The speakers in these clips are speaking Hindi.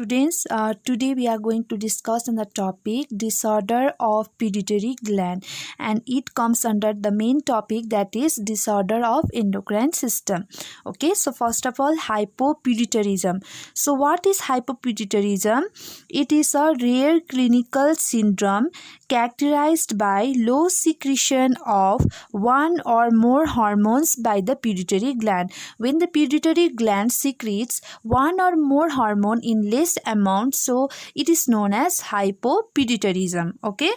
students. Today we are going to discuss on the topic disorder of pituitary gland, and it comes under the main topic, that is disorder of endocrine system. Okay, so first of all, hypopituitarism. So what is hypopituitarism? It is a rare clinical syndrome characterized by low secretion of one or more hormones by the pituitary gland. When the pituitary gland secretes one or more hormone in less amount, so it is known as hypopituitarism. Okay,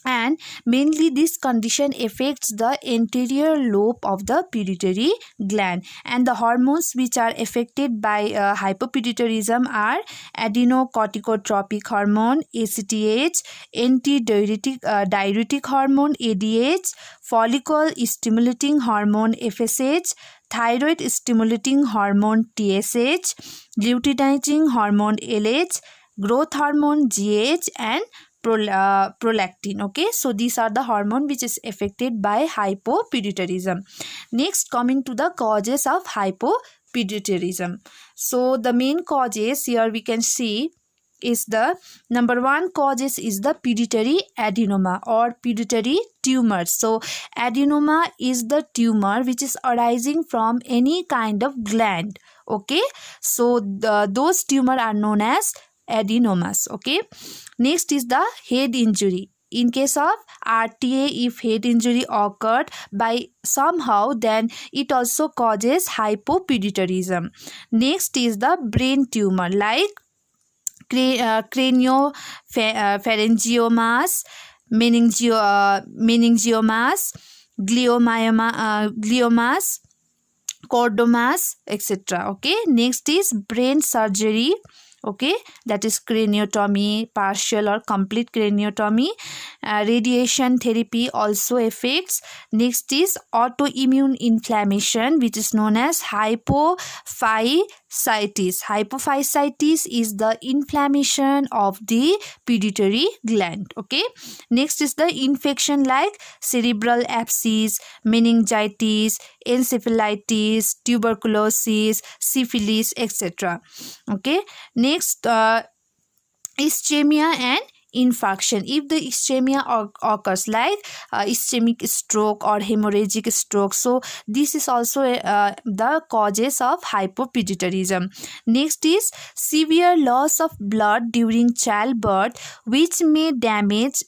and mainly this condition affects the anterior lobe of the pituitary gland, and the hormones which are affected by hypopituitarism are adrenocorticotropic hormone ACTH, diuretic hormone ADH, follicle stimulating hormone FSH, thyroid stimulating hormone TSH, luteinizing hormone LH, growth hormone GH, and prolactin. Okay, so these are the hormone which is affected by hypopituitarism. Next, coming to the causes of hypopituitarism. So the main causes here we can see is the number one causes is the pituitary adenoma or pituitary tumor. So adenoma is the tumor which is arising from any kind of gland. Okay, so those tumor are known as adenomas. Okay, next is the head injury. In case of RTA, if head injury occurred by somehow, then it also causes hypopituitarism. Next is the brain tumor like craniopharyngiomas, meningiomas, gliomas, chordomas, etc. Okay, next is brain surgery. Okay, that is craniotomy, partial or complete craniotomy. Radiation therapy also affects. Next is autoimmune inflammation, which is known as hypophysitis. Hypophysitis is the inflammation of the pituitary gland. Okay, next is the infection like cerebral abscess, meningitis, encephalitis, tuberculosis, syphilis, etc. Okay, next ischemia and infarction. If the ischemia occurs like ischemic stroke or hemorrhagic stroke, so this is also the causes of hypopituitarism. Next is severe loss of blood during childbirth, which may damage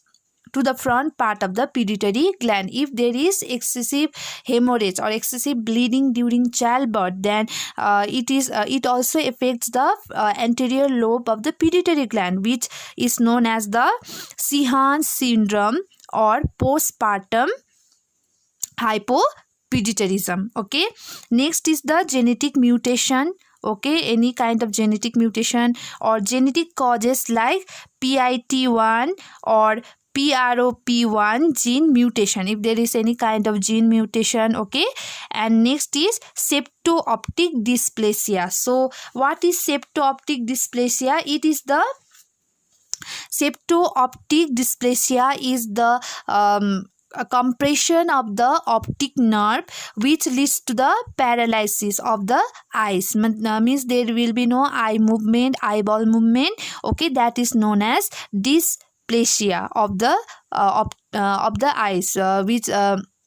to the front part of the pituitary gland. If there is excessive hemorrhage or excessive bleeding during childbirth, then it also affects the anterior lobe of the pituitary gland, which is known as the Sheehan syndrome or postpartum hypopituitarism. Okay, next is the genetic mutation. Okay, any kind of genetic mutation or genetic causes like PIT1 or PROP1 gene mutation, if there is any kind of gene mutation. Okay, and next is septo-optic dysplasia. So what is septo-optic dysplasia? It is the septo-optic dysplasia is the a compression of the optic nerve which leads to the paralysis of the eyes. Means there will be no eyeball movement. Okay, that is known as dysplasia of the eyes, which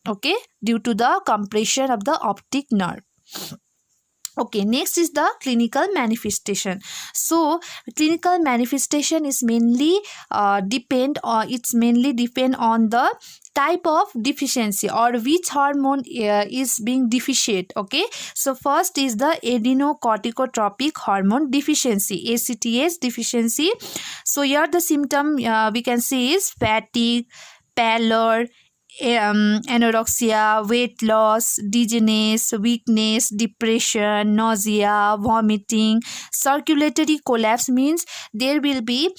okay, due to the compression of the optic nerve. Okay, next is the clinical manifestation. So clinical manifestation is mainly depend on the type of deficiency or which hormone is being deficient. Okay, so first is the adrenocorticotropic hormone deficiency, ACTH deficiency. So here the symptom we can see is fatigue, pallor, anorexia, weight loss, dizziness, weakness, depression, nausea, vomiting. Circulatory collapse means there will be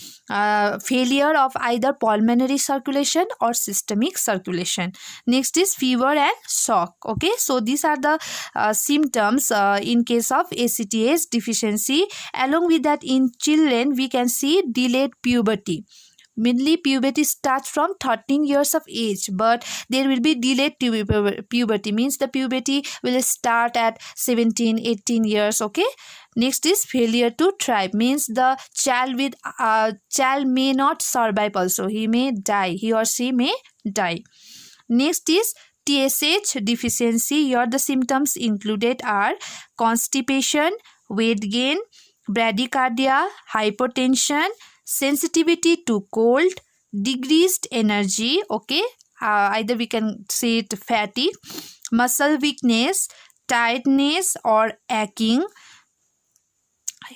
failure of either pulmonary circulation or systemic circulation. Next is fever and shock. Okay, so these are the symptoms in case of ACTH deficiency. Along with that, in children we can see delayed puberty. Mainly puberty starts from 13 years of age, but there will be delayed puberty, means the puberty will start at 17 18 years. Okay, next is failure to thrive, means the child may not survive also, he may die, he or she may die. Next is TSH deficiency. Here the symptoms included are constipation, weight gain, bradycardia, hypotension, sensitivity to cold, decreased energy, okay, either we can say it fatigue, muscle weakness, tiredness or aching,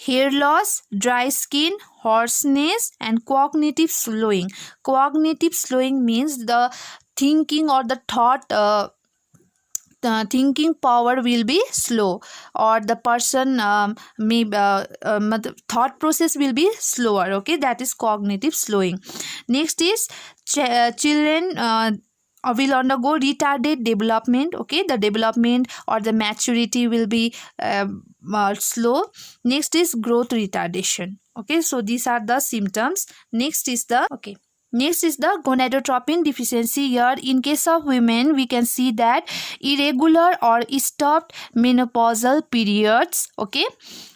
hair loss, dry skin, hoarseness, and cognitive slowing. Cognitive slowing means the thinking or the thought the thinking power will be slow, or the person thought process will be slower. Okay, that is cognitive slowing. Next is children will undergo retarded development. Okay, the development or the maturity will be slow. Next is growth retardation. Okay, so these are the symptoms. Next is the gonadotropin deficiency. Here in case of women we can see that irregular or stopped menopausal periods. Okay,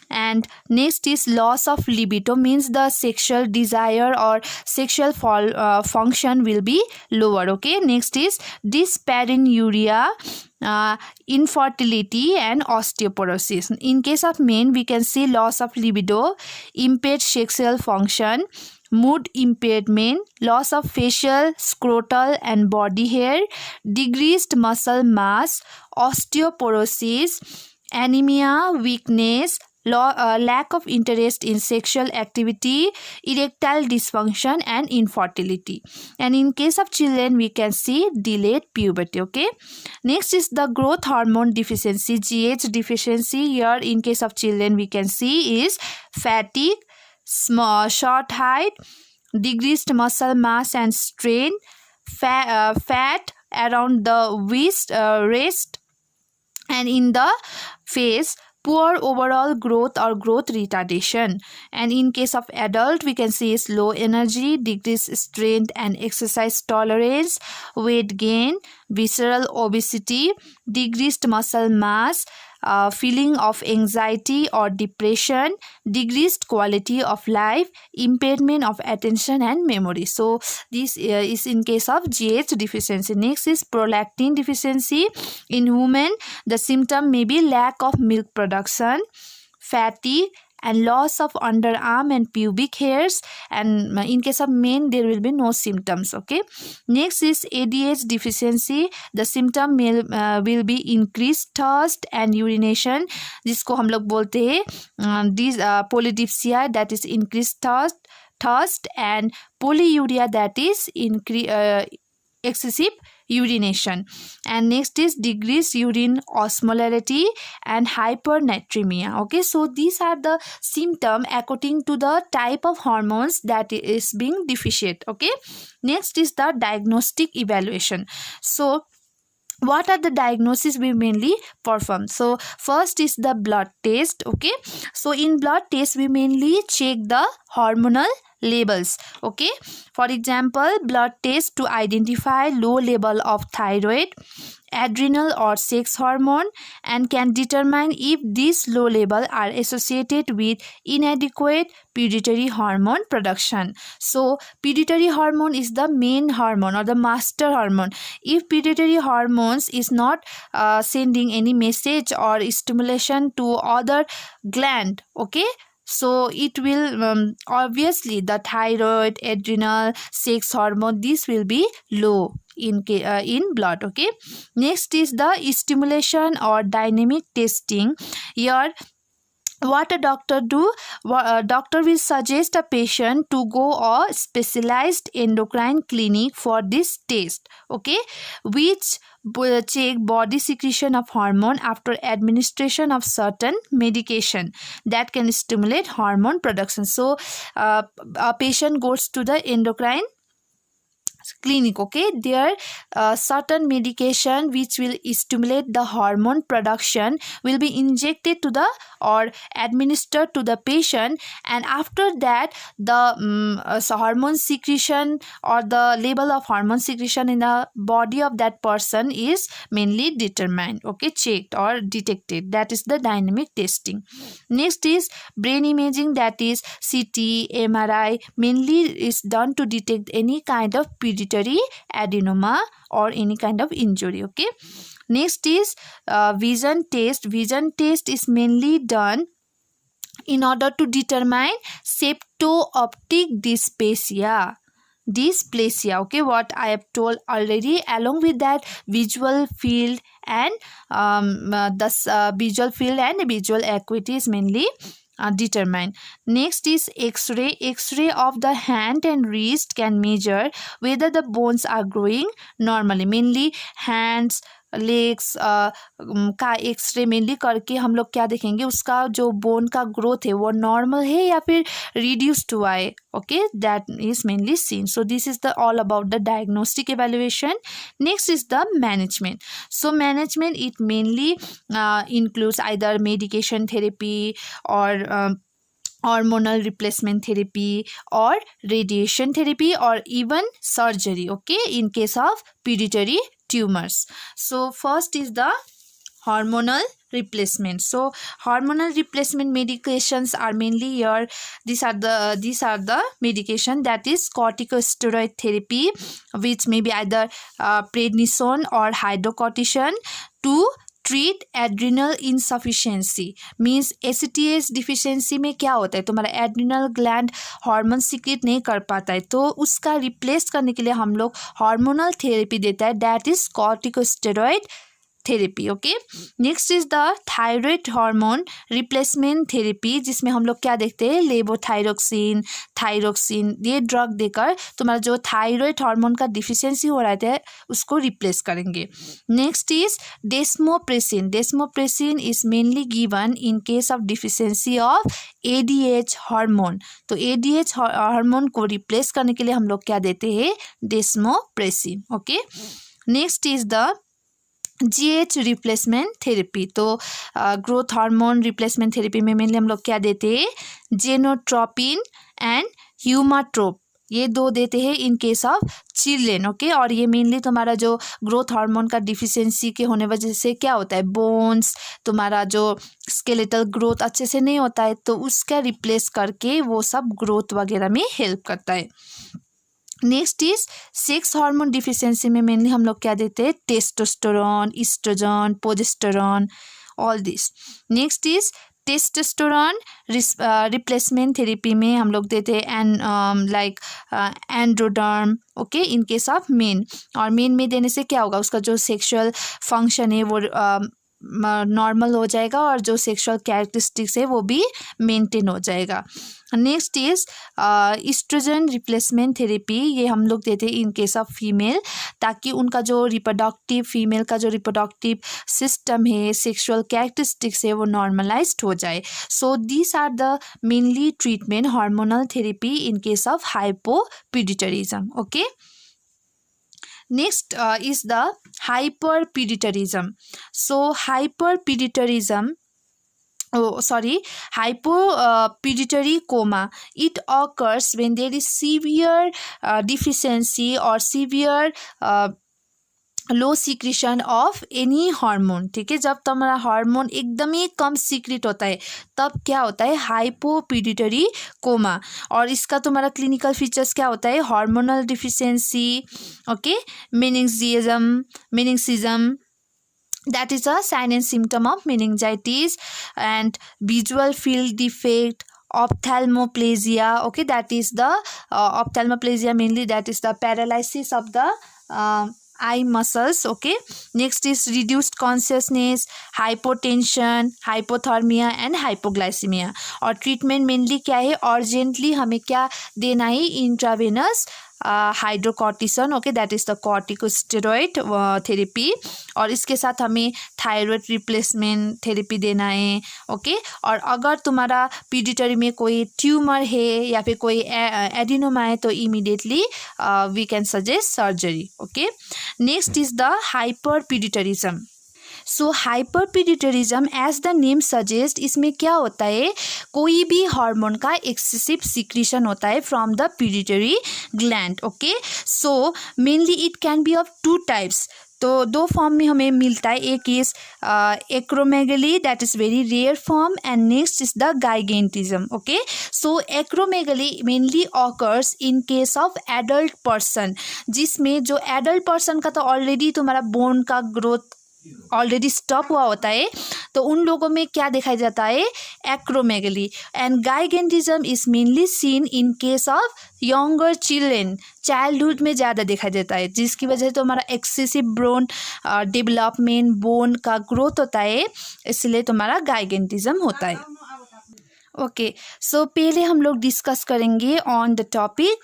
and next is loss of libido, means the sexual desire or sexual function will be lower. Okay, next is dyspareunia, infertility and osteoporosis. In case of men we can see loss of libido, impaired sexual function, mood impairment, loss of facial, scrotal and body hair, decreased muscle mass, osteoporosis, anemia, weakness, lack of interest in sexual activity, erectile dysfunction and infertility. And in case of children we can see delayed puberty. Okay, next is the growth hormone deficiency, GH deficiency. Here in case of children we can see is fatigue, short height, decreased muscle mass and strain, fat around the wrist and in the face, poor overall growth or growth retardation. And in case of adult we can see is low energy, decreased strength and exercise tolerance, weight gain, visceral obesity, decreased muscle mass, feeling of anxiety or depression, decreased quality of life, impairment of attention and memory. So this is in case of GH deficiency. Next is prolactin deficiency. In women the symptom may be lack of milk production, fatigue and loss of underarm and pubic hairs, and in case of men there will be no symptoms. Okay, next is ADH deficiency. The symptom will be increased thirst and urination, जिसको हम लोग बोलते हैं polydipsia, that is increased thirst and polyuria, that is excessive urination. And next is decreased urine osmolarity and hypernatremia. Okay, so these are the symptoms according to the type of hormones that is being deficient. Okay, next is the diagnostic evaluation. So what are the diagnoses we mainly perform? So first is the blood test. Okay, so in blood test we mainly check the hormonal levels. Okay, for example blood test to identify low level of thyroid, adrenal or sex hormone, and can determine if these low levels are associated with inadequate pituitary hormone production. So pituitary hormone is the main hormone or the master hormone. If pituitary hormones is not sending any message or stimulation to other gland, okay, so it will obviously the thyroid, adrenal, sex hormone, this will be low in blood. Okay, next is the stimulation or dynamic testing. Here what a doctor do, doctor will suggest a patient to go a specialized endocrine clinic for this test. Okay, which check body secretion of hormone after administration of certain medication that can stimulate hormone production. So a patient goes to the endocrine clinic, okay, there certain medication which will stimulate the hormone production will be injected to the or administered to the patient, and after that the so hormone secretion or the level of hormone secretion in the body of that person is mainly determined, okay, checked or detected. That is the dynamic testing. Next is brain imaging, that is CT, MRI, mainly is done to detect any kind of pituitary adenoma or any kind of injury, okay. Next is vision test. Vision test is mainly done in order to determine septo-optic dysplasia, okay, what I have told already. Along with that, visual field and visual field and visual acuity is mainly determined. Next is X-ray. X-ray of the hand and wrist can measure whether the bones are growing normally. Mainly hands, legs का एक्सरे मेनली करके हम लोग क्या देखेंगे, उसका जो बोन का ग्रोथ है वो नॉर्मल है या फिर रिड्यूस्ड हुआ है, okay, that is mainly seen. So this is the all about the diagnostic evaluation. Next is the management. So management, it mainly includes either medication therapy or hormonal replacement therapy or radiation therapy or even surgery, okay, in case of pituitary tumors. So first is the hormonal replacement. So hormonal replacement medications are mainly here. These are the medication, that is corticosteroid therapy, which may be either prednisone or hydrocortisone to treat adrenal insufficiency. Means ACTH deficiency में क्या होता है, तुम्हारा एड्रिनल ग्लैंड हार्मोन सीक्रेट नहीं कर पाता है, तो उसका रिप्लेस करने के लिए हम लोग हार्मोनल थेरेपी देता है, that is corticosteroid therapy, okay. Next is the thyroid hormone replacement therapy, जिसमें हम लोग क्या देखते हैं, लेवोथायरोक्सिन, थायरोक्सिन, ये ड्रग देकर तुम्हारा जो थायराइड हार्मोन का डिफिशियंसी हो रहा है उसको रिप्लेस करेंगे. Next is desmopressin. Desmopressin is mainly given in case of deficiency of ADH hormone. तो ADH हार्मोन को रिप्लेस करने के लिए हम लोग क्या देते हैं, desmopressin, okay. Next is the GH replacement therapy. तो ग्रोथ हार्मोन रिप्लेसमेंट थेरेपी में मेनली हम लोग क्या देते हैं, जेनोट्रोपिन एंड ह्यूमाट्रोप, ये दो देते हैं इन केस ऑफ चिल्ड्रेन, ओके. और ये मेनली तुम्हारा जो ग्रोथ हार्मोन का डिफिशियंसी के होने वजह से क्या होता है, बोन्स, तुम्हारा जो स्केलेटल ग्रोथ अच्छे से नहीं होता है, तो उसका रिप्लेस करके वो सब ग्रोथ वगैरह में हेल्प करता है. Next is sex hormone deficiency में मेनली हम लोग क्या देते हैं, testosterone, oestrogen, progesterone, all this. Next is testosterone replacement therapy में हम लोग देते हैं like Androderm, okay, in case of men. और मेन में देने से क्या होगा, उसका जो सेक्सुअल फंक्शन है वो नॉर्मल हो जाएगा और जो सेक्सुअल कैरेक्टरिस्टिक्स है वो भी मेंटेन हो जाएगा. Next is oestrogen replacement therapy, ये हम लोग देते हैं इन केस ऑफ फीमेल, ताकि उनका जो रिप्रोडक्टिव, फीमेल का जो रिप्रोडक्टिव सिस्टम है, सेक्सुअल कैरेक्टरिस्टिक्स है, वो नॉर्मलाइज्ड हो जाए. So these are the mainly treatment hormonal therapy in case of hypopituitarism, okay. Next is the hyperpituitarism. So hypopituitary coma, it occurs when there is severe deficiency or severe low secretion of any hormone, ठीक है. जब तुम्हारा हार्मोन एकदम ही कम सीक्रेट होता है तब क्या होता है, हाइपोपिट्यूटरी कोमा. और इसका तुम्हारा क्लिनिकल फीचर्स क्या होता है, hormonal deficiency, okay, meningism, that is a sign and symptom of meningitis, and visual field defect, ophthalmoplegia, okay, that is the ophthalmoplegia mainly, that is the paralysis of the eye muscles, okay. Next is reduced consciousness, hypotension, hypothermia and hypoglycemia. और ट्रीटमेंट मेनली क्या है, अर्जेंटली हमें क्या देना है, intravenous hydrocortisone, okay, that is the corticosteroid therapy. और इसके साथ हमें थायराइड रिप्लेसमेंट थेरेपी देना है, ओके। और अगर तुम्हारा पिट्यूटरी में कोई ट्यूमर है या फिर कोई एडिनोमा है तो immediately we can suggest surgery, okay. Next is the hyperpituitarism. So hyperpituitarism as the name suggest, इसमें क्या होता है, कोई भी हार्मोन का एक्सेसिव सिक्रीशन होता है from the pituitary gland, okay. So mainly it can be of two types, तो दो फॉर्म में हमें मिलता है, एक is acromegaly, that is very rare form, and next is the gigantism, okay. So acromegaly mainly occurs in case of adult person, जिसमें जो एडल्ट पर्सन का तो ऑलरेडी तुम्हारा बोन का ग्रोथ ऑलरेडी स्टॉप हुआ होता है, तो उन लोगों में क्या देखा जाता है, acromegaly. And gigantism is mainly seen in case of younger children, childhood में ज़्यादा देखा जाता है, जिसकी वजह से तो हमारा एक्सेसिव बोन डेवलपमेंट, बोन का ग्रोथ होता है, इसलिए तुम्हारा गाइगेंटिज्म होता है, ओके। सो पहले हम लोग डिस्कस करेंगे on the topic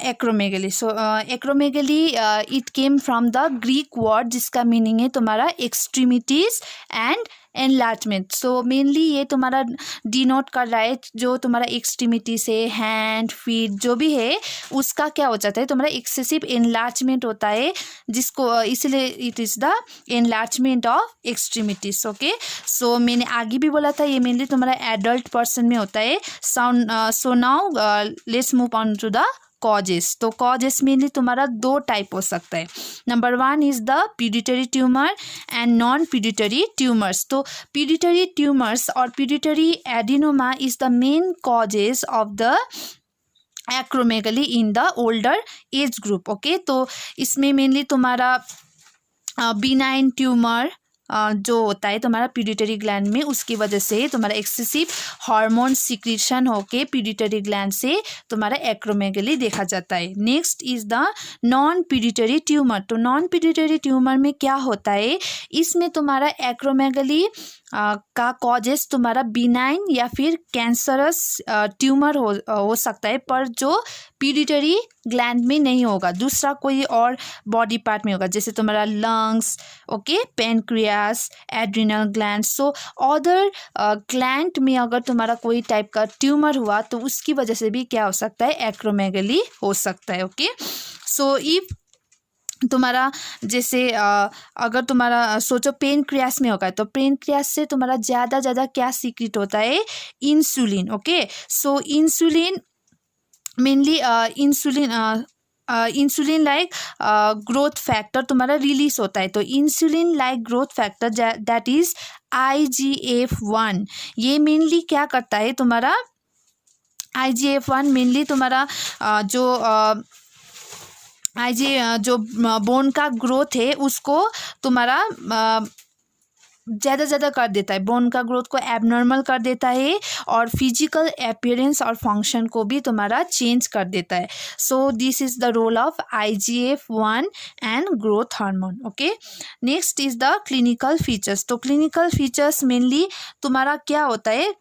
acromegaly. So acromegaly it came from the Greek word जिसका मीनिंग है तुम्हारा extremities and enlargement. So mainly ये तुम्हारा डिनोट कर रहा है जो तुम्हारा एक्सट्रीमिटी से हैंड फीट जो भी है उसका क्या हो जाता है, तुम्हारा एक्सेसिव एनलार्जमेंट होता है, जिसको इसलिए it is the enlargement of extremities, okay. So मैंने आगे भी बोला था ये मेनली तुम्हारा एडल्ट पर्सन में होता है। So now let's move on to the causes. तो कॉजेस मेनली तुम्हारा दो टाइप हो सकता है। Number one is the pituitary tumour and non pituitary tumours. तो पिट्यूटरी ट्यूमर्स और pituitary adenoma is the main causes of the acromegaly in the older age group, okay. तो इसमें मेनली तुम्हारा बिनाइन ट्यूमर जो होता है तुम्हारा पिट्यूटरी ग्लैंड में, उसकी वजह से तुम्हारा एक्सेसिव हार्मोन सिक्रीशन होके पिट्यूटरी ग्लैंड से तुम्हारा एक्रोमेगली देखा जाता है। Next is the non pituitary tumour. तो नॉन पिट्यूटरी ट्यूमर में क्या होता है, इसमें तुम्हारा एक्रोमेगली का कॉजेस तुम्हारा बिनाइन या फिर कैंसरस ट्यूमर हो सकता है, पर जो पिट्यूटरी ग्लैंड में नहीं होगा, दूसरा कोई और बॉडी पार्ट में होगा, जैसे तुम्हारा lungs, okay, pancreas, adrenal gland. So other gland में अगर तुम्हारा कोई टाइप का ट्यूमर हुआ तो उसकी वजह से भी क्या हो सकता है, एक्रोमेगली हो सकता है, ओके। सो इफ तुम्हारा जैसे अगर तुम्हारा सोचो पेनक्रियास में होगा तो पेनक्रियास से तुम्हारा ज़्यादा क्या सीक्रेट होता है, insulin, okay. So insulin mainly insulin like growth factor तुम्हारा रिलीज होता है। तो insulin like growth factor that is IGF-1, ये मेनली क्या करता है, तुम्हारा IGF-1 मेनली तुम्हारा जो बोन का ग्रोथ है उसको तुम्हारा ज़्यादा कर देता है, बोन का ग्रोथ को एबनॉर्मल कर देता है और फिजिकल अपीयरेंस और फंक्शन को भी तुम्हारा चेंज कर देता है। So this is the role of IGF-1 and growth hormone, okay. Next is the clinical features. तो क्लिनिकल फीचर्स मेनली तुम्हारा क्या होता है,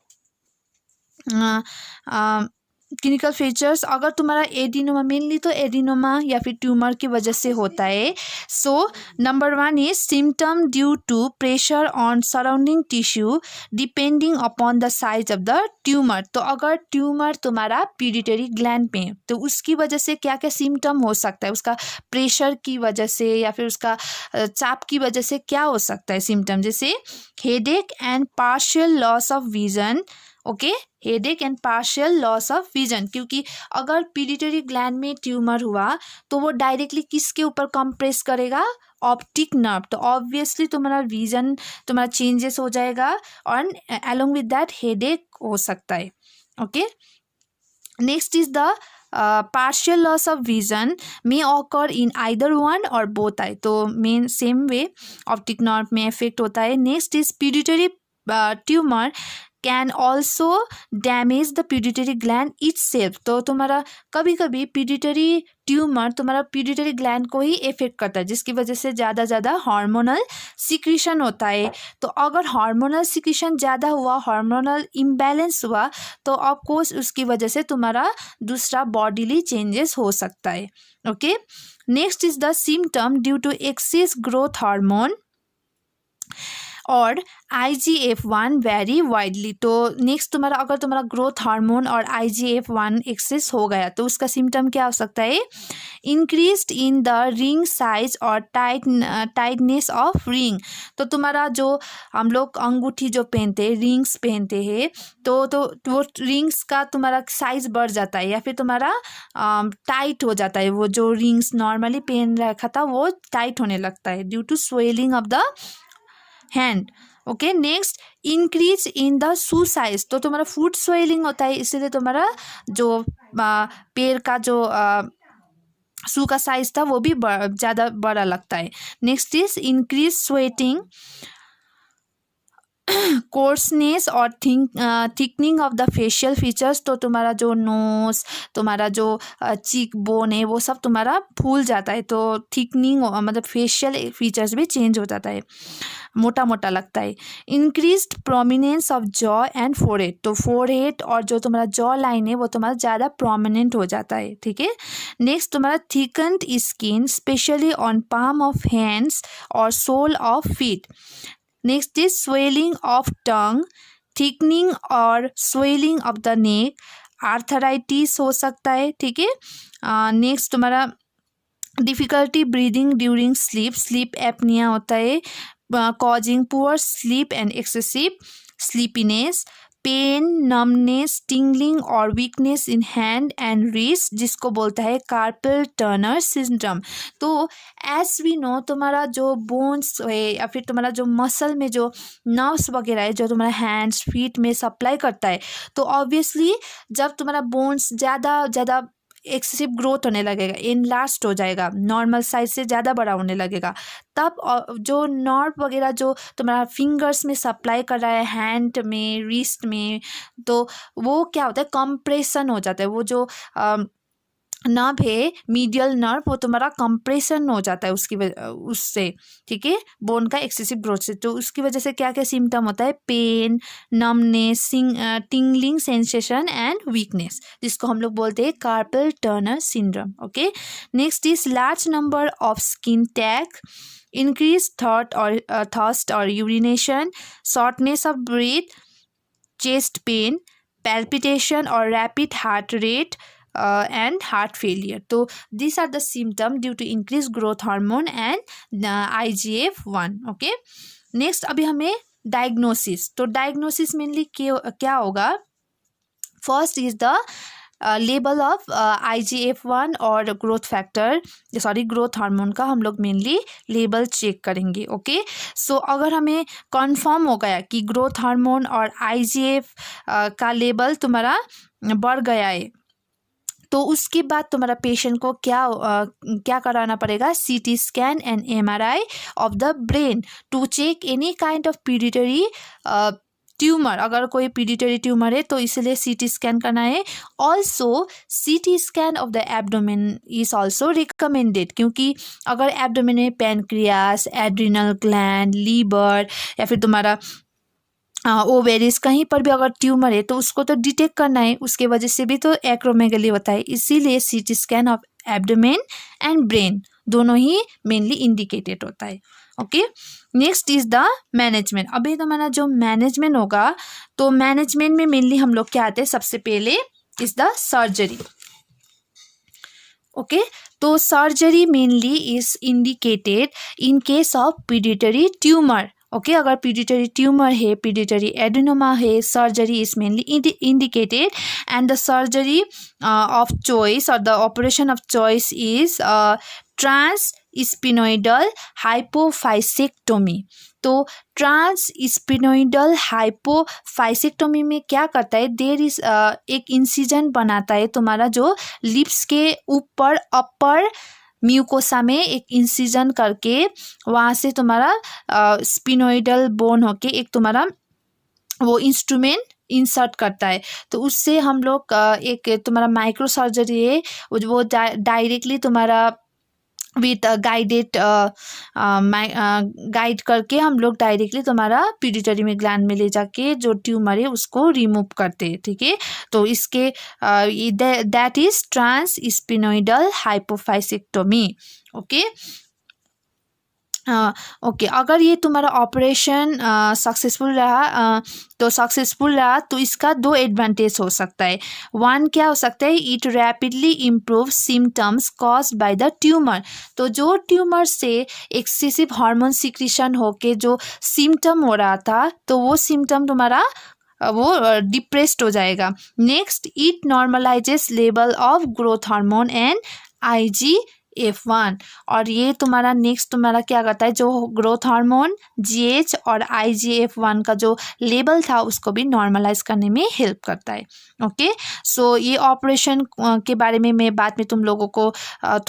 क्लिनिकल फीचर्स अगर तुम्हारा एडिनोमा, मेनली तो एडिनोमा या फिर ट्यूमर की वजह से होता है। So number one is symptom due to pressure on surrounding tissue depending upon the size of the tumour. तो अगर ट्यूमर तुम्हारा पिट्यूटरी ग्लैंड में तो उसकी वजह से क्या क्या सिम्टम हो सकता है, उसका प्रेशर की वजह से या फिर उसका चाप की वजह से क्या हो सकता है सिम्टम, जैसे headache and partial loss of vision, okay, headache and partial loss of vision. क्योंकि अगर पिट्यूटरी ग्लैंड में ट्यूमर हुआ तो वो डायरेक्टली किसके ऊपर कंप्रेस करेगा, ऑप्टिक नर्व। तो ऑब्वियसली तुम्हारा विजन तुम्हारा चेंजेस हो जाएगा और अलोंग विद दैट हेडेक हो सकता है, okay. Next is the partial loss of vision may occur in either one or both eye। तो main same way optic nerve में इफेक्ट होता है। Next is pituitary tumour can also damage the pituitary gland itself। तो तुम्हारा कभी कभी पिट्यूटरी ट्यूमर तुम्हारा पिट्यूटरी ग्लैंड को ही इफेक्ट करता है, जिसकी वजह से ज़्यादा हार्मोनल सिक्रीशन होता है। तो अगर हार्मोनल सिक्रीशन ज़्यादा हुआ, हार्मोनल इम्बैलेंस हुआ, तो ऑफकोर्स उसकी वजह से तुम्हारा दूसरा बॉडीली चेंजेस हो सकता है। Okay, next is the symptom due to excess growth hormone और IGF-1 वेरी वाइडली। तो नेक्स्ट तुम्हारा अगर तुम्हारा ग्रोथ हार्मोन और IGF-1 एक्सेस हो गया तो उसका सिम्टम क्या हो सकता है? Increased in the ring size और टाइटनेस ऑफ रिंग। तो तुम्हारा जो हम लोग अंगूठी जो पहनते हैं, रिंग्स पहनते हैं, तो वो रिंग्स का तुम्हारा साइज बढ़ जाता है या फिर तुम्हारा टाइट हो जाता है। वो जो रिंग्स नॉर्मली पहन रखा था वो टाइट होने लगता है due to swelling of the hand. Okay, next increase in the shoe size. तो तुम्हारा फुट स्वेलिंग होता है, इसलिए तुम्हारा जो पैर का जो शू का साइज था वो भी ज़्यादा बड़ा लगता है। Next is increase sweating, coarseness और thickening of the facial features. तो तुम्हारा जो नोज, तुम्हारा जो चीक बोन है वो सब तुम्हारा फूल जाता है, तो थिकनिंग मतलब फेशियल फीचर्स भी चेंज हो जाता है, मोटा मोटा लगता है। Increased prominence of jaw and forehead. तो फोरहेड और जो तुम्हारा जॉ लाइन है वो तुम्हारा ज़्यादा प्रोमिनेंट हो जाता है। ठीक है, नेक्स्ट तुम्हारा thickened skin specially on palm of hands और sole of feet. Next is swelling of tongue, thickening और swelling of the neck, arthritis हो सकता है। ठीक है, नेक्स्ट तुम्हारा difficulty breathing during sleep, sleep apnoea होता है, causing poor sleep and excessive sleepiness, pain, numbness, tingling और weakness in hand and wrist, जिसको बोलता है कार्पल टर्नर सिंड्रोम। तो एज वी नो तुम्हारा जो बोन्स है या फिर तुम्हारा जो मसल में जो नर्व्स वगैरह है जो तुम्हारा हैंड्स फीट में सप्लाई करता है, तो ऑब्वियसली जब तुम्हारा बोन्स ज़्यादा एक्सेसिव ग्रोथ होने लगेगा, इनलास्ट हो जाएगा, नॉर्मल साइज से ज़्यादा बड़ा होने लगेगा, तब जो नर्व वगैरह जो तुम्हारा फिंगर्स में सप्लाई कर रहा है, हैंड में, रिस्ट में, तो वो क्या होता है, कंप्रेशन हो जाता है। वो जो नर्व है मीडियल नर्व वो तुम्हारा कंप्रेशन हो जाता है उससे। ठीक है, बोन का एक्सेसिव ग्रोथ से। तो उसकी वजह से क्या क्या सिम्टम होता है? Pain, numbness, tingling sensation and weakness, जिसको हम लोग बोलते हैं carpal turner syndrome. Okay, next is large number of skin tag, increase thirst और urination, shortness of breath, chest pain, palpitation और rapid heart rate and heart failure. तो these are the symptoms due to increased growth hormone and IGF-1. okay, next अभी हमें डायग्नोसिस। तो डायग्नोसिस मेनली क्या होगा? First is the level of IGF-1 और ग्रोथ हार्मोन का हम लोग मेनली लेवल चेक करेंगे। ओके, सो अगर हमें कंफर्म हो गया कि ग्रोथ हार्मोन और IGF का लेवल तुम्हारा बढ़ गया है, तो उसके बाद तुम्हारा पेशेंट को क्या कराना पड़ेगा? CT scan and MRI of the brain to check any kind of pituitary tumour. अगर कोई पिट्यूटरी ट्यूमर है तो इसलिए CT स्कैन करना है। Also CT scan of the abdomen is also recommended, क्योंकि अगर एब्डोमेन में पैनक्रियास, एड्रिनल ग्लैंड, लीवर या फिर तुम्हारा ओवेरिस कहीं पर भी अगर ट्यूमर है तो उसको तो डिटेक्ट करना है, उसके वजह से भी तो एक्रोमेगली होता है। इसीलिए CT scan of abdomen and brain दोनों ही मेनली इंडिकेटेड होता है। Okay, next is the management. अभी तो हमारा जो मैनेजमेंट होगा, तो मैनेजमेंट में मेनली हम लोग क्या आते हैं? सबसे पहले इज द सर्जरी। ओके, तो surgery mainly is indicated in case of pituitary tumour. Okay, अगर पिट्यूटरी ट्यूमर है, पिट्यूटरी एडेनोमा है, surgery is mainly indicated and the surgery of choice और the operation of choice is trans sphenoidal hypophysectomy. तो ट्रांस स्पिनोइडल हाइपोफाइसेक्टोमी में क्या करता है? देर इज एक इंसिजन बनाता है तुम्हारा जो लिप्स के ऊपर अपर म्यूकोसा में एक इंसिजन करके वहाँ से तुम्हारा स्पिनोइडल बोन होके एक तुम्हारा वो इंस्ट्रूमेंट इंसर्ट करता है, तो उससे हम लोग एक तुम्हारा माइक्रो सर्जरी है वो डायरेक्टली तुम्हारा विथ गाइडेड गाइड करके हम लोग डायरेक्टली तुम्हारा पिट्यूटरी में ग्लैंड में ले जाके जो ट्यूमर है उसको रिमूव करते हैं, ठीक है। तो इसके that is trans sphenoidal hypophysectomy, okay. Okay, अगर ये तुम्हारा ऑपरेशन सक्सेसफुल रहा तो इसका दो एडवांटेज हो सकता है। वन क्या हो सकता है, it rapidly improve symptoms cause by the tumour. तो जो ट्यूमर से एक्सेसिव हार्मोन सिक्रीशन होके जो सिम्टम हो रहा था तो वो सिम्टम तुम्हारा वो डिप्रेस्ड हो जाएगा। Next, it normalises level of growth hormone and IGF-1, और ये तुम्हारा नेक्स्ट तुम्हारा क्या करता है, जो ग्रोथ हार्मोन GH और IGF-1 का जो लेवल था उसको भी नॉर्मलाइज करने में हेल्प करता है, ओके। सो ये ऑपरेशन के बारे में मैं बाद में तुम लोगों को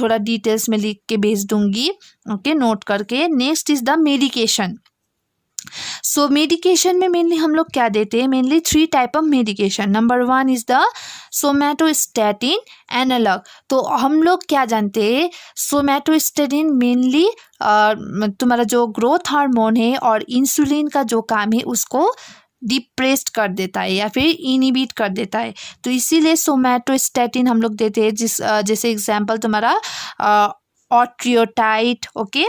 थोड़ा डिटेल्स में लिख के भेज दूंगी, ओके, नोट करके। Next is the medication. So medication में मेनली हम लोग क्या देते हैं, मेनली 3 type of medication. Number 1 is the somatostatin analogue. तो हम लोग क्या जानते हैं, सोमैटोस्टैटिन मेनली तुम्हारा जो ग्रोथ हार्मोन है और इंसुलिन का जो काम है उसको डिप्रेस्ड कर देता है या फिर इनिबिट कर देता है, तो इसीलिए सोमैटोस्टैटिन हम लोग देते हैं। जैसे एग्जाम्पल तुम्हारा ऑट्रियोटाइड, ओके,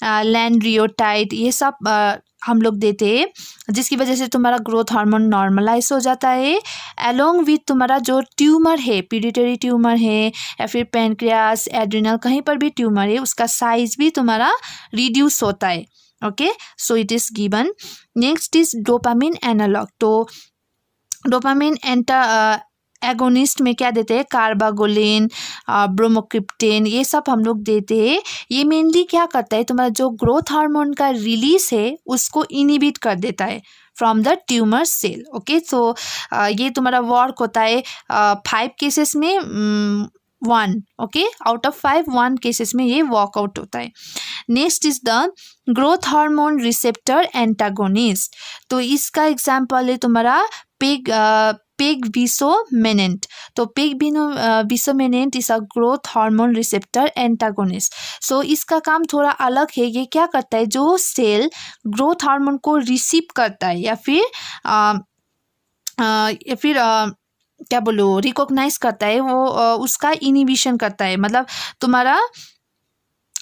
लैंड्रियोटाइड, ये सब हम लोग देते हैं, जिसकी वजह से तुम्हारा ग्रोथ हार्मोन नॉर्मलाइज हो जाता है। अलोंग विथ तुम्हारा जो ट्यूमर है, पिट्यूटरी ट्यूमर है या फिर पैनक्रियास, एड्रिनल, कहीं पर भी ट्यूमर है उसका साइज भी तुम्हारा रिड्यूस होता है, okay. So it is given. Next is dopamine analogue. तो डोपामिन एगोनिस्ट में क्या देते हैं, कार्बागोलिन, ब्रोमोक्रिप्टेन, ये सब हम लोग देते हैं। ये मेनली क्या करता है, तुम्हारा जो ग्रोथ हार्मोन का रिलीज है उसको इनिबिट कर देता है from the tumour cell, okay. तो ये तुम्हारा वर्क होता है 5 केसेस में 1, ओके, आउट ऑफ 5 1 केसेस में ये वर्कआउट होता है। Next is the growth hormone receptor antagonist. तो इसका एग्जाम्पल है तुम्हारा पेगविसोमेनेंट। तो pegvisomant is a growth hormone receptor antagonist. So इसका काम थोड़ा अलग है। ये क्या करता है, जो सेल ग्रोथ हार्मोन को रिसीव करता है या फिर क्या बोलो रिकॉग्नाइज करता है, वो उसका इनिबिशन करता है। मतलब तुम्हारा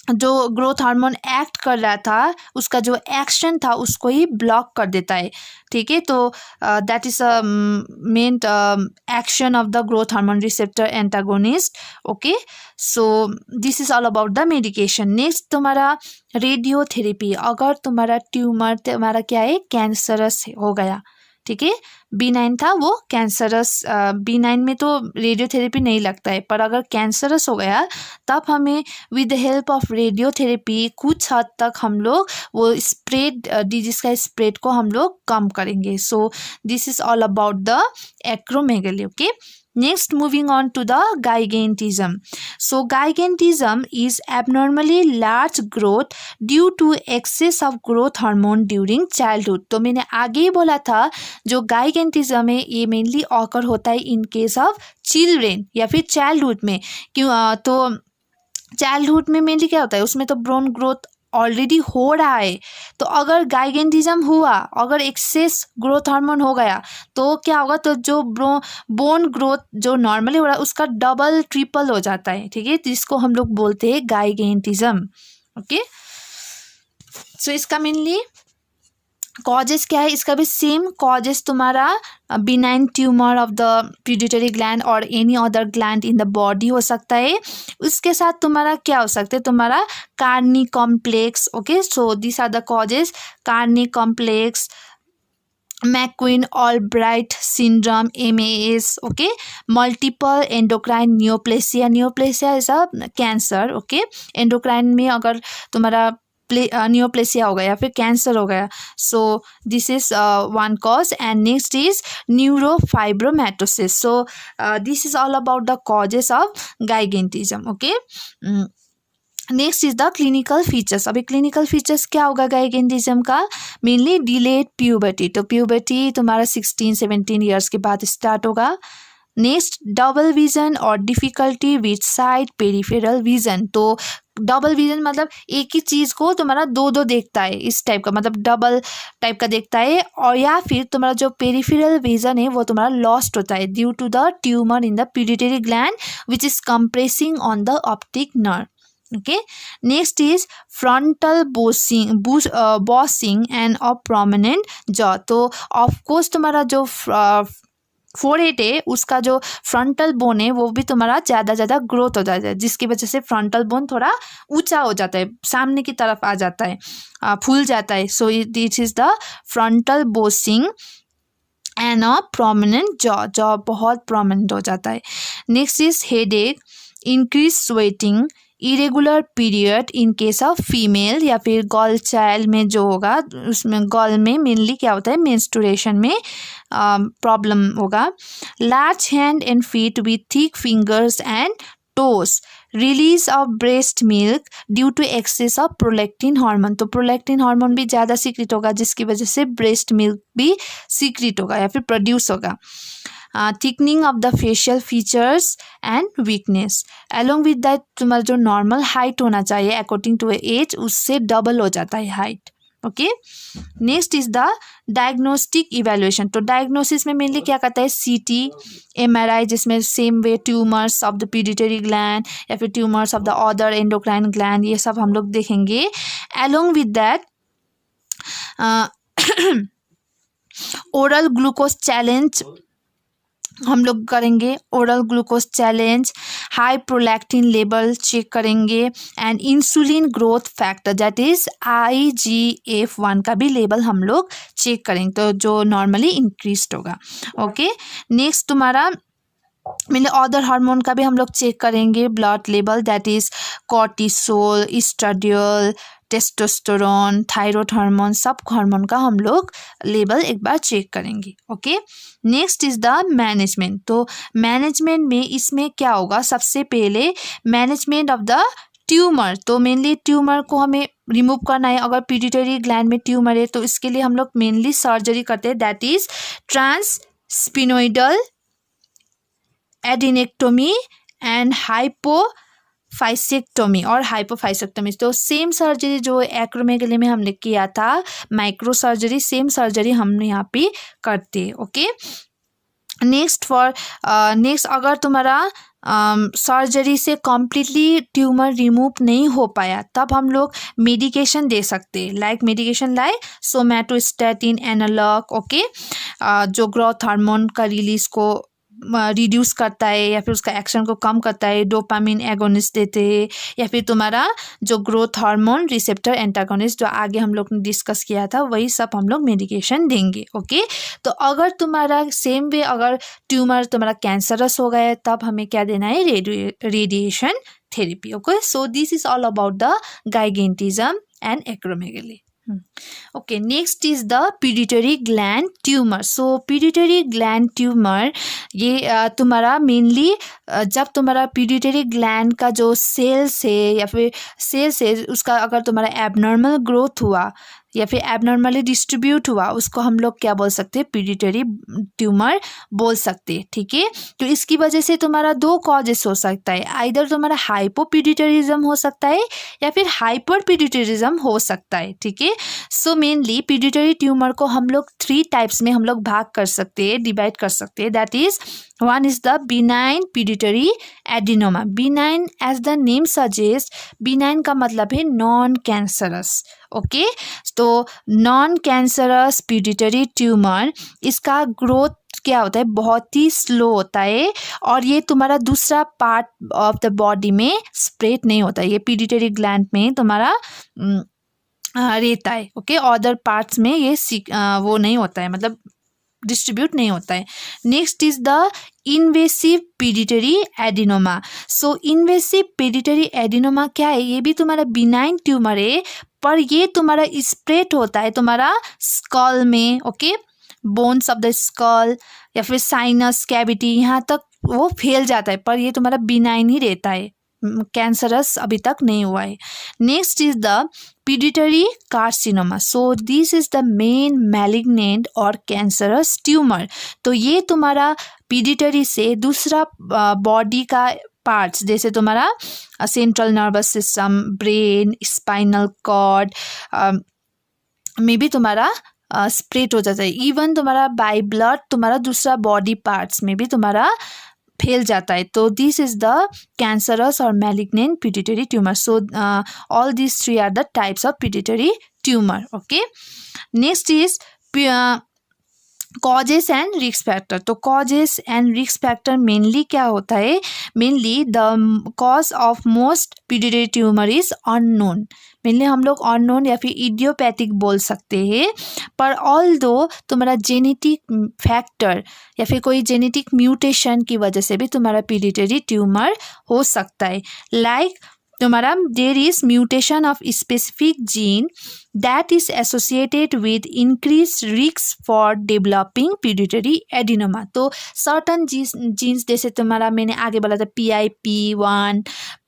जो ग्रोथ हार्मोन एक्ट कर रहा था उसका जो एक्शन था उसको ही ब्लॉक कर देता है, ठीक है। तो that is a main action of the growth hormone receptor antagonist, okay. So this is all about the medication. Next तुम्हारा रेडियोथेरेपी। अगर तुम्हारा ट्यूमर तुम्हारा क्या है, कैंसरस हो गया, ठीक है, B9 था वो कैंसरस, B9 में तो रेडियोथेरेपी नहीं लगता है, पर अगर कैंसरस हो गया तब हमें with the help of radiotherapy कुछ हद तक हम लोग वो स्प्रेड डिजीज का स्प्रेड को हम लोग कम करेंगे। सो this is all about the acromegaly, okay. Next, moving on to the gigantism. So gigantism is abnormally large growth due to excess of growth hormone during childhood. तो मैंने आगे ही बोला था जो gigantism है ये मेनली ऑकर होता है इन केस ऑफ चिल्ड्रेन या फिर चाइल्डहुड में। क्यों, तो चाइल्डहुड में मेनली क्या होता है, उसमें तो ब्रोन ग्रोथ ऑलरेडी हो रहा है। तो अगर गाइगेंटिज्म हुआ, अगर एक्सेस ग्रोथ हार्मोन हो गया तो क्या होगा, तो जो बोन ग्रोथ जो नॉर्मली हो रहा है उसका डबल ट्रिपल हो जाता है, ठीक है। तो इसको हम लोग बोलते हैं गाइगेंटिज्म, ओके। सो इसका मेनली कॉजेस क्या है, इसका भी सेम कॉजेस तुम्हारा benign tumour of the pituitary gland और any other gland in the body हो सकता है। उसके साथ तुम्हारा क्या हो सकता है, तुम्हारा Carney complex, okay. So this are the causes, Carney complex, McCune Albright syndrome, MAS, okay, multiple endocrine neoplasia. Neoplasia is a cancer, okay. Endocrine में अगर तुम्हारा नियोप्लेसिया हो गया या फिर कैंसर हो गया, so this is one cause. And next is neurofibromatosis. So this is all about the causes of gigantism, okay. Next is the clinical features. अभी क्लिनिकल फीचर्स क्या होगा गाइगेंटिज्म का? मेनली डिलेड प्यूबर्टी, तो प्यूबर्टी तुम्हारा 16-17 ईयर्स के बाद स्टार्ट होगा। नेक्स्ट डबल विजन और difficulty with side peripheral vision, तो डबल विजन मतलब एक ही चीज़ को तुम्हारा दो दो देखता है, इस टाइप का, मतलब डबल टाइप का देखता है। और या फिर तुम्हारा जो पेरिफेरल विजन है वो तुम्हारा लॉस्ट होता है due to the tumour in the pituitary gland which is compressing on the optic nerve. Okay, next is frontal bossing and a prominent jaw, तो ऑफकोर्स तुम्हारा जो फोरहेड है उसका जो फ्रंटल बोन है वो भी तुम्हारा ज़्यादा ग्रोथ हो जाता है, जिसकी वजह से फ्रंटल बोन थोड़ा ऊंचा हो जाता है, सामने की तरफ आ जाता है, फूल जाता है। So this is the frontal bossing and a prominent jaw बहुत प्रोमिनेंट हो जाता है। Next is headache, increase sweating, irregular period in case of female, या फिर गर्ल चाइल्ड में जो होगा उसमें गर्ल में मेनली क्या होता है, मेंस्ट्रुएशन में प्रॉब्लम होगा। Large hand and feet with thick fingers and toes, release of breast milk due to excess of prolactin hormone, तो प्रोलैक्टिन हार्मोन भी ज़्यादा सीक्रेट होगा जिसकी वजह से ब्रेस्ट मिल्क भी सीक्रेट होगा या फिर प्रोड्यूस होगा। Thickening of the facial features and weakness, along with that तुम्हारा जो नॉर्मल हाइट होना चाहिए अकॉर्डिंग टू एज उससे डबल हो जाता है height. Okay, next is the diagnostic evaluation, तो डायग्नोसिस में मेनली क्या करता है, सीटी, एमआरआई, जिसमें same way tumours of the pituitary gland या फिर tumours of the other endocrine gland, ये सब हम लोग देखेंगे। Along with that oral glucose challenge हम लोग करेंगे, oral glucose challenge, high prolactin level check करेंगे and insulin growth factor that is IGF-1 का भी लेवल हम लोग चेक करेंगे, तो जो नॉर्मली इंक्रीज होगा। ओके, नेक्स्ट तुम्हारा मेनली अदर हार्मोन का भी हम लोग चेक करेंगे, blood level that is cortisol, estradiol, testosterone, thyroid hormone, सब हार्मोन का हम लोग लेवल एक बार चेक करेंगे। Okay, next is the management, तो मैनेजमेंट में इसमें क्या होगा, सबसे पहले मैनेजमेंट ऑफ द ट्यूमर, तो मेनली ट्यूमर को हमें रिमूव करना है। अगर पिट्यूटरी ग्लैंड में ट्यूमर है तो इसके लिए हम लोग मेनली सर्जरी करते हैं, दैट इज ट्रांसस्पिनोइडल एडिनेक्टोमी एंड हाइपोफाइसेक्टोमी और हाइपोफाइसेक्टोमी, तो सेम सर्जरी जो एक्रोमेगली में हमने किया था माइक्रो सर्जरी, सेम सर्जरी हम यहाँ पे करते हैं। ओके, नेक्स्ट अगर तुम्हारा सर्जरी से कम्प्लीटली ट्यूमर रिमूव नहीं हो पाया तब हम लोग मेडिकेशन दे सकते हैं, like medication like somatostatin analogue, okay, जो ग्रोथ हार्मोन का रिलीज को रिड्यूस करता है या फिर उसका एक्शन को कम करता है, डोपामिन एगोनिस्ट देते हैं, या फिर तुम्हारा जो ग्रोथ हार्मोन रिसेप्टर एंटागोनिस्ट जो आगे हम लोग ने डिस्कस किया था वही सब हम लोग मेडिकेशन देंगे। ओके, तो अगर तुम्हारा सेम वे अगर ट्यूमर तुम्हारा कैंसरस हो गया है तब हमें क्या देना है, radiation therapy. Okay, so this is all about the gigantism and acromegaly. Okay, next is the pituitary gland tumour. So pituitary gland tumour ये तुम्हारा मेनली जब तुम्हारा पिट्यूटरी ग्लैंड का जो सेल्स है या फिर सेल्स है उसका अगर तुम्हारा एबनॉर्मल ग्रोथ हुआ या फिर एबनॉर्मली डिस्ट्रीब्यूट हुआ उसको हम लोग क्या बोल सकते हैं, पिट्यूटरी ट्यूमर बोल सकते हैं। ठीक है, तो इसकी वजह से तुम्हारा दो कॉजेस हो सकता है, आइदर तुम्हारा हाइपोपिट्यूटरिज्म हो सकता है या फिर हाइपर पिट्यूटरिज्म हो सकता है। ठीक है, सो मेनली पिट्यूटरी ट्यूमर को हम लोग 3 टाइप्स में हम लोग भाग कर सकते हैं, डिवाइड कर सकते हैं, that is one is the benign pituitary adenoma. Benign as the name suggest, benign का मतलब है नॉन कैंसरस। ओके, तो नॉन कैंसरस पिट्यूटरी ट्यूमर इसका ग्रोथ क्या होता है, बहुत ही स्लो होता है और ये तुम्हारा दूसरा पार्ट ऑफ द बॉडी में स्प्रेड नहीं होता है, ये पिट्यूटरी ग्लैंड में तुम्हारा रहता है। ओके, अदर पार्ट्स में ये वो नहीं होता है, मतलब डिस्ट्रीब्यूट नहीं होता है। Next is the invasive pituitary adenoma. So invasive pituitary adenoma क्या है, ये भी तुम्हारा बिनाइन ट्यूमर है पर ये तुम्हारा स्प्रेड होता है तुम्हारा स्कल में। Okay, bones of the skull या फिर साइनस कैविटी यहाँ तक वो फैल जाता है पर ये तुम्हारा बिनाइन ही रहता है। कैंसरस अभी तक नहीं हुआ है। Next is the pituitary carcinoma. So this is the main malignant और कैंसरस ट्यूमर। तो ये तुम्हारा पिट्यूटरी से दूसरा बॉडी का पार्ट्स जैसे तुम्हारा central nervous system, brain, spinal cord में भी तुम्हारा स्प्रेड हो जाता है। इवन तुम्हारा बाय ब्लड तुम्हारा दूसरा बॉडी पार्ट्स में भी तुम्हारा फैल जाता है। तो दिस इज द कैंसरस और malignant pituitary tumour. So all this three are the types of pituitary tumour. Okay, next is causes and risk factor. तो causes and risk factor mainly क्या होता है, mainly the cause of most pituitary tumour is unknown. Mainly हम लोग अननोन या फिर इडियोपैथिक बोल सकते हैं, पर ऑल दो तुम्हारा जेनेटिक फैक्टर या फिर कोई जेनेटिक म्यूटेशन की वजह से भी तुम्हारा पिट्यूटरी ट्यूमर हो सकता है। लाइक तुम्हारा there is mutation of specific gene that is associated with increased risk for developing pituitary adenoma। तो certain genes जैसे तुम्हारा मैंने आगे बोला था PIP1,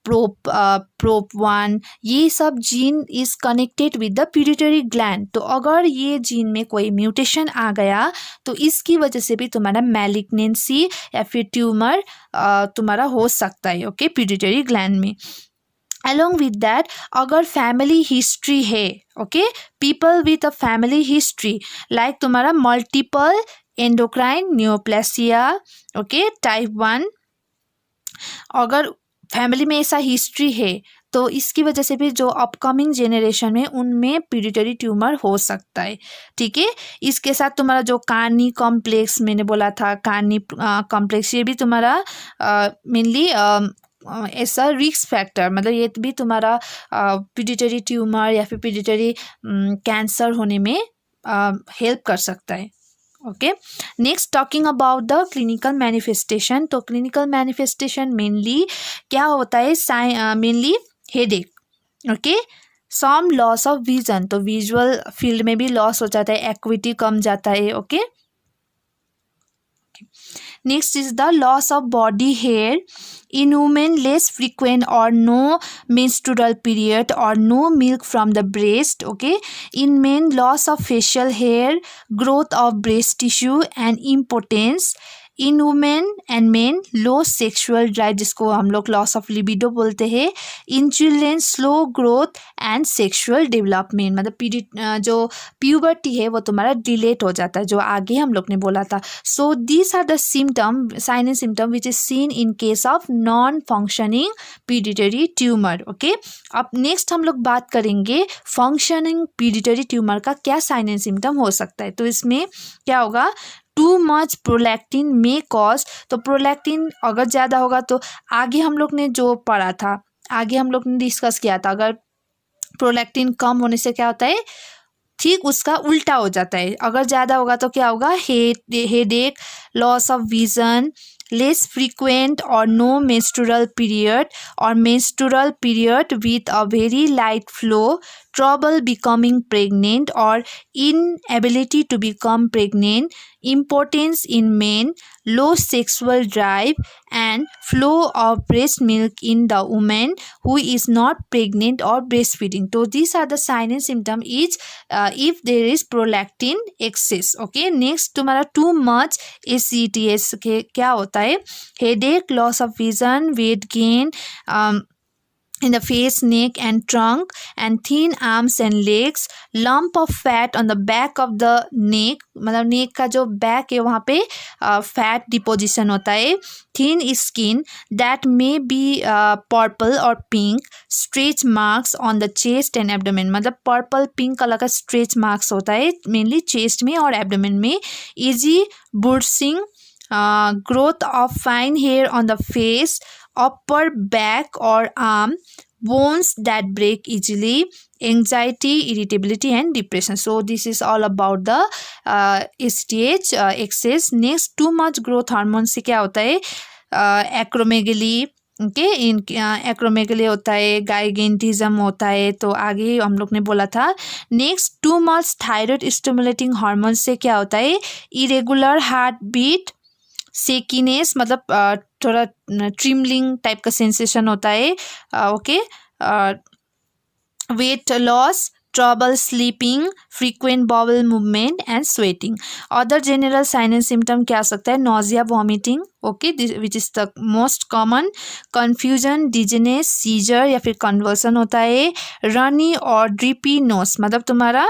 PROP1, ये सब gene is connected with the pituitary gland. तो अगर ये जीन में कोई म्यूटेशन आ गया तो इसकी वजह से भी तुम्हारा मैलिग्नेंसी या फिर ट्यूमर तुम्हारा हो सकता है। ओके, पिट्यूटरी ग्लैंड में। Along with that, अगर फैमिली हिस्ट्री है, okay, people with a family history like तुम्हारा मल्टीपल एंडोक्राइन न्यूप्लेसिया, ओके, टाइप 1, अगर फैमिली में ऐसा हिस्ट्री है तो इसकी वजह से भी जो अपकमिंग जेनरेशन में उनमें पिट्यूटरी ट्यूमर हो सकता है। ठीक है, इसके साथ तुम्हारा जो कार्नी कॉम्प्लेक्स मैंने बोला था, कार्नी कॉम्प्लेक्स, ये भी तुम्हारा मेनली ऐसा रिस्क फैक्टर, मतलब ये भी तुम्हारा पिट्यूटरी ट्यूमर या फिर पिट्यूटरी कैंसर होने में हेल्प कर सकता है। Okay, next talking about the clinical manifestation. तो क्लिनिकल मैनिफेस्टेशन मेनली क्या होता है, mainly headache, okay, some loss of vision. तो विजुअल फील्ड में भी लॉस हो जाता है, एक्विटी कम जाता है। Okay, next is the loss of body hair in women less frequent or no menstrual period or no milk from the breast. Okay, in men loss of facial hair, growth of breast tissue and impotence. in women and men low sexual drive जिसको हम लोग लॉस ऑफ लिबिडो बोलते हैं. In children slow growth and sexual development, मतलब जो प्यूबर्टी है वो तुम्हारा डिलेट हो जाता है, जो आगे हम लोग ने बोला था. So these are the symptom, sign and symptom which is seen in case of non functioning pituitary tumour. Okay, अब नेक्स्ट हम लोग बात करेंगे फंक्शनिंग पिट्यूटरी ट्यूमर का क्या साइन एंड सिम्टम हो सकता है. तो इसमें क्या होगा, too much prolactin may cause. तो प्रोलैक्टिन अगर ज़्यादा होगा तो आगे हम लोग ने जो पढ़ा था, आगे हम लोग ने डिस्कस किया था, अगर प्रोलैक्टिन कम होने से क्या होता है, ठीक उसका उल्टा हो जाता है. अगर ज़्यादा होगा तो क्या होगा, headache, loss of vision, less frequent or no menstrual period or menstrual period with a very light flow, trouble becoming pregnant or inability to become pregnant, impotence in men, low sexual drive and flow of breast milk in the woman who is not pregnant or breastfeeding. So these are the sign and symptom is if there is prolactin excess. Okay, next तुम्हारा too much ACTH के क्या होता है, headache, loss of vision, weight gain in the face, neck and trunk, and thin arms and legs, lump of fat on the back of the neck, मतलब नेक का जो बैक है वहाँ पे फैट डिपोजिशन होता है. thin skin that may be purple or pink, stretch marks on the chest and abdomen, मतलब पर्पल पिंक कलर का स्ट्रेच मार्क्स होता है मेनली चेस्ट में और एब्डोमेन में. easy bruising, growth of fine hair on the face, upper back or arm, bones that break easily, anxiety, irritability and depression. So this is all about the ACTH excess. Next, too much growth hormone से क्या होता है, acromegaly, ओके, इन एक्रोमेगली होता है, गाइगेंटिज्म होता है, तो आगे हम लोग ने बोला था. Next, too much thyroid stimulating hormone से क्या होता है, इरेगुलर हार्ट बीट, सेकीनेस मतलब थोड़ा ट्रिमलिंग टाइप का सेंसेशन होता है, okay. Weight loss, trouble sleeping, frequent bowel movement and sweating. Other general sign and symptom क्या हो सकता है? nausea, vomiting, okay, which is the most common. confusion, dizziness, seizure या फिर convulsion होता है. runny और drippy nose मतलब तुम्हारा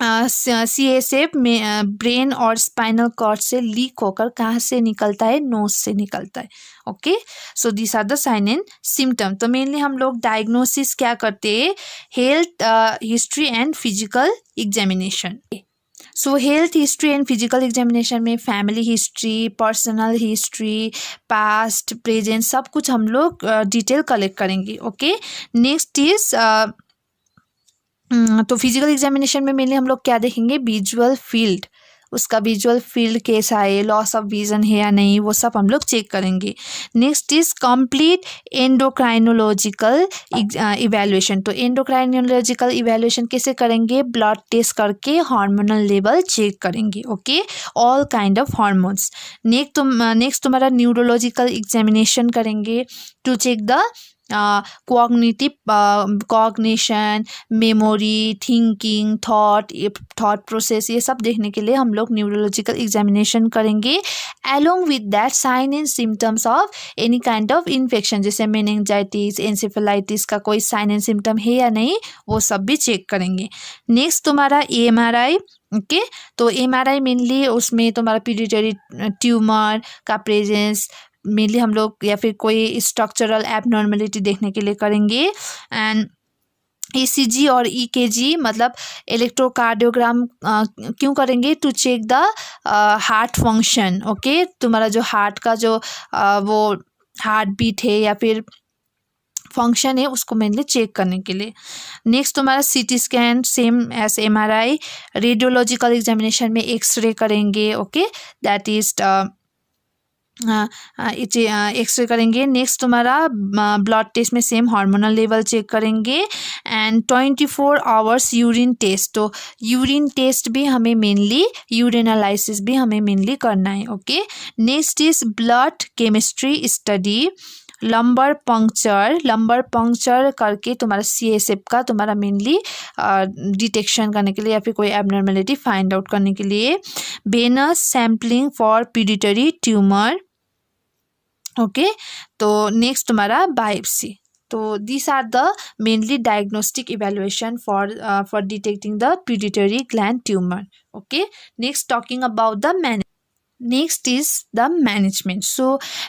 CSF में ब्रेन और स्पाइनल कॉर्ड से लीक होकर कहाँ से निकलता है? नोज से निकलता है, okay. So this are the sign and symptom. तो मेनली हम लोग डायग्नोसिस क्या करते हैं? Health history and physical examination. So health history and physical examination में family history, personal history, past, present सब कुछ हम लोग डिटेल कलेक्ट करेंगे, ओके। नेक्स्ट इज तो फिजिकल एग्जामिनेशन में मेनली हम लोग क्या देखेंगे? विजुअल फील्ड, उसका विजुअल फील्ड कैसा है, लॉस ऑफ विजन है या नहीं, वो सब हम लोग चेक करेंगे। Next is complete endocrinological evaluation. तो एंडोक्राइनोलॉजिकल इवैल्यूएशन कैसे करेंगे? ब्लड टेस्ट करके हार्मोनल लेवल चेक करेंगे, okay, all kind of hormones. Next तुम्हारा न्यूरोलॉजिकल एग्जामिनेशन करेंगे to check the cognitive cognition, memory, thinking, thought process, ये सब देखने के लिए हम लोग न्यूरोलॉजिकल एग्जामिनेशन करेंगे। Along with that sign and symptoms of any kind of infection, जैसे मेनिंजाइटिस, एंसेफेलाइटिस का कोई साइन एंड सिम्टम है या नहीं, वो सब भी चेक करेंगे। नेक्स्ट तुम्हारा MRI, ओके। तो MRI मेनली उसमें तुम्हारा पिट्यूटरी ट्यूमर का प्रेजेंस मेनली हम लोग या फिर कोई स्ट्रक्चरल एबनॉर्मलिटी देखने के लिए करेंगे। एंड ECG और EKG मतलब इलेक्ट्रोकार्डियोग्राम क्यों करेंगे? To check the heart function, okay. तुम्हारा जो हार्ट का जो वो हार्ट बीट है या फिर फंक्शन है उसको मेनली चेक करने के लिए। नेक्स्ट तुम्हारा CT scan same as MRI। Radiological examination में एक्सरे करेंगे, ओके, दैट इज एक्सरे करेंगे। नेक्स्ट तुम्हारा ब्लड टेस्ट में सेम हार्मोनल लेवल चेक करेंगे। एंड 24 आवर्स यूरिन टेस्ट, तो यूरिन टेस्ट भी हमें मेनली, यूरिनालाइसिस भी हमें मेनली करना है, okay. Next is blood chemistry study. Lumbar puncture करके तुम्हारा CSF का तुम्हारा मेनली डिटेक्शन करने के लिए या फिर कोई एबनॉर्मलिटी फाइंड आउट करने के लिए। Venous sampling for pituitary tumour, okay. तो नेक्स्ट तुम्हारा बायोप्सी। तो this are the mainly diagnostic evaluation for detecting the pituitary gland tumour, okay. Next talking about the Next is the management. So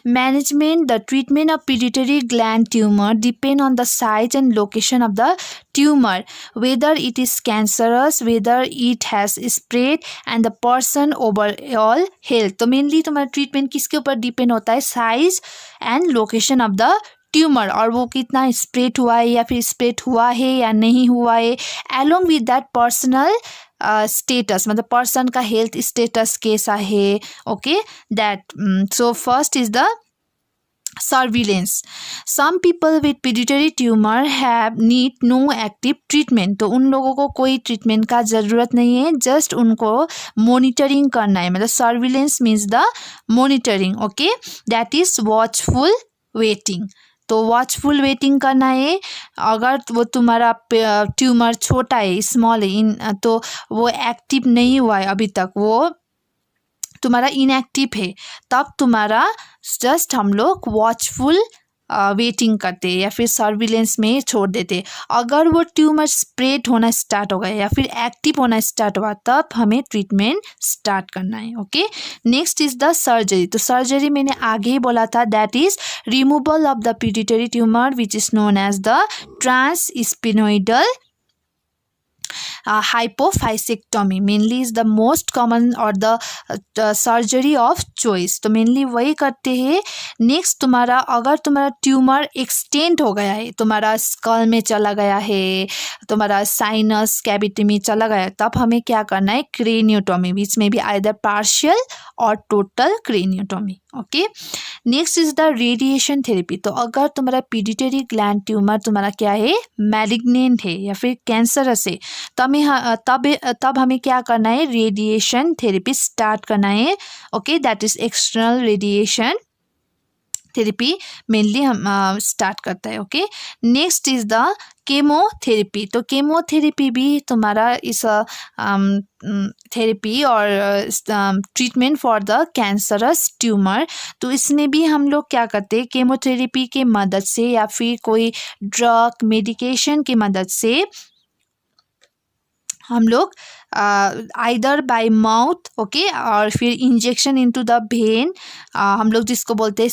management, the treatment of pituitary gland tumor depend on the size and location of the tumor, whether it is cancerous, whether it has spread and the person overall health. तो mainly तुम्हारा treatment किसके ऊपर depend होता है? size and location of the tumour, और वो कितना स्प्रेड हुआ है या फिर स्प्रेड हुआ है या नहीं हुआ है। along with that personal status मतलब पर्सन का हेल्थ स्टेटस कैसा है, okay, that. So first is the surveillance. Some people with pituitary tumour have need no active treatment. तो उन लोगों को कोई ट्रीटमेंट का ज़रूरत नहीं है, जस्ट उनको मॉनिटरिंग करना है। मतलब surveillance means the monitoring, okay, that is watchful waiting. तो वॉचफुल वेटिंग करना है। अगर वो तुम्हारा ट्यूमर छोटा है, स्मॉल है, तो वो एक्टिव नहीं हुआ है अभी तक, वो तुम्हारा इनएक्टिव है, तब तुम्हारा जस्ट हम लोग वॉचफुल वेटिंग करते या फिर सर्विलेंस में छोड़ देते। अगर वो ट्यूमर स्प्रेड होना स्टार्ट हो गया या फिर एक्टिव होना स्टार्ट हुआ, तब हमें ट्रीटमेंट स्टार्ट करना है, okay. Next is the surgery. तो सर्जरी मैंने आगे ही बोला था, that is removal of the pituitary tumour which is known as the transsphenoidal hypophyseectomy mainly is the most common or the surgery of choice। तो मेनली वही करते हैं। नेक्स्ट तुम्हारा अगर तुम्हारा ट्यूमर एक्सटेंड हो गया है, तुम्हारा स्कल में चला गया है, तुम्हारा साइनस कैविटी में चला गया है, तब हमें क्या करना है, क्रेनियोटोमी, विच में भी आइदर पार्शियल और total craniotomy. Okay, next is the radiation therapy. तो अगर तुम्हारा पिट्यूटरी ग्लैंड ट्यूमर तुम्हारा क्या है, मैलिग्नेंट है या फिर कैंसरस है, तब हमें क्या करना है, रेडिएशन थेरेपी स्टार्ट करना है। Okay, that is external radiation therapy mainly हम स्टार्ट करता है। Okay, next is the chemotherapy. तो केमोथेरेपी भी तुम्हारा इस थेरेपी और treatment for the cancerous tumour. तो इसमें भी हम लोग क्या करते हैं, केमोथेरेपी के मदद से या फिर कोई ड्रग मेडिकेशन की मदद से हम लोग आइदर बाय माउथ, ओके, और फिर इंजेक्शन इनटू द वेन, हम लोग जिसको बोलते हैं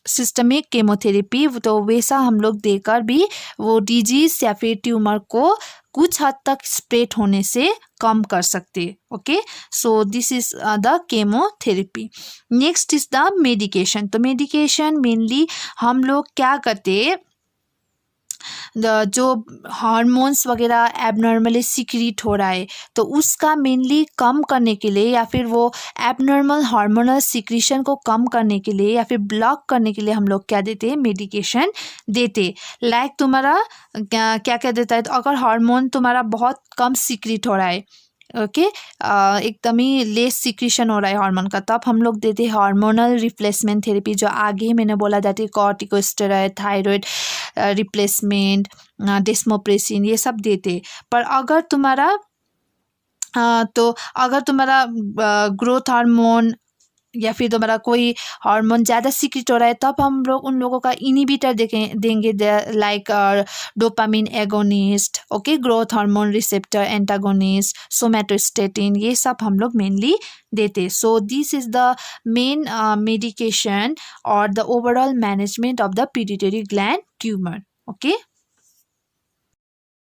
सिस्टमिक केमोथेरेपी, तो वैसा हम लोग देकर भी वो डिजीज या फिर ट्यूमर को कुछ हद तक स्प्रेड होने से कम कर सकते हैं। Okay, so this is the chemotherapy. Next is the medication. तो मेडिकेशन मेनली हम लोग क्या करते हैं, जो हार्मोन्स वगैरह एबनॉर्मली सीक्रेट हो रहा है, तो उसका मेनली कम करने के लिए या फिर वो एबनॉर्मल हार्मोनल सीक्रेशन को कम करने के लिए या फिर ब्लॉक करने के लिए हम लोग क्या देते हैं, मेडिकेशन देते। लाइक तुम्हारा क्या क्या देता है, तो अगर हार्मोन तुम्हारा बहुत कम सीक्रेट हो रहा है, ओके, एकदम ही लेस सिक्रीशन हो रहा है हार्मोन का, तब हम लोग देते हैं हार्मोनल रिप्लेसमेंट थेरेपी, जो आगे मैंने बोला जाती है कॉर्टिकोस्टेरॉइड, थायराइड रिप्लेसमेंट, डेस्मोप्रेसिन, ये सब देते। पर अगर तुम्हारा ग्रोथ हार्मोन या फिर तुम्हारा कोई हार्मोन ज़्यादा सीक्रेट हो रहा है, तब हम लोग उन लोगों का इनिबिटर देंगे, like dopamine agonist, okay, growth hormone receptor antagonist, somatostatin, ये सब हम लोग मेनली देते। So this is the main medication और the overall management of the pituitary gland tumour. Okay.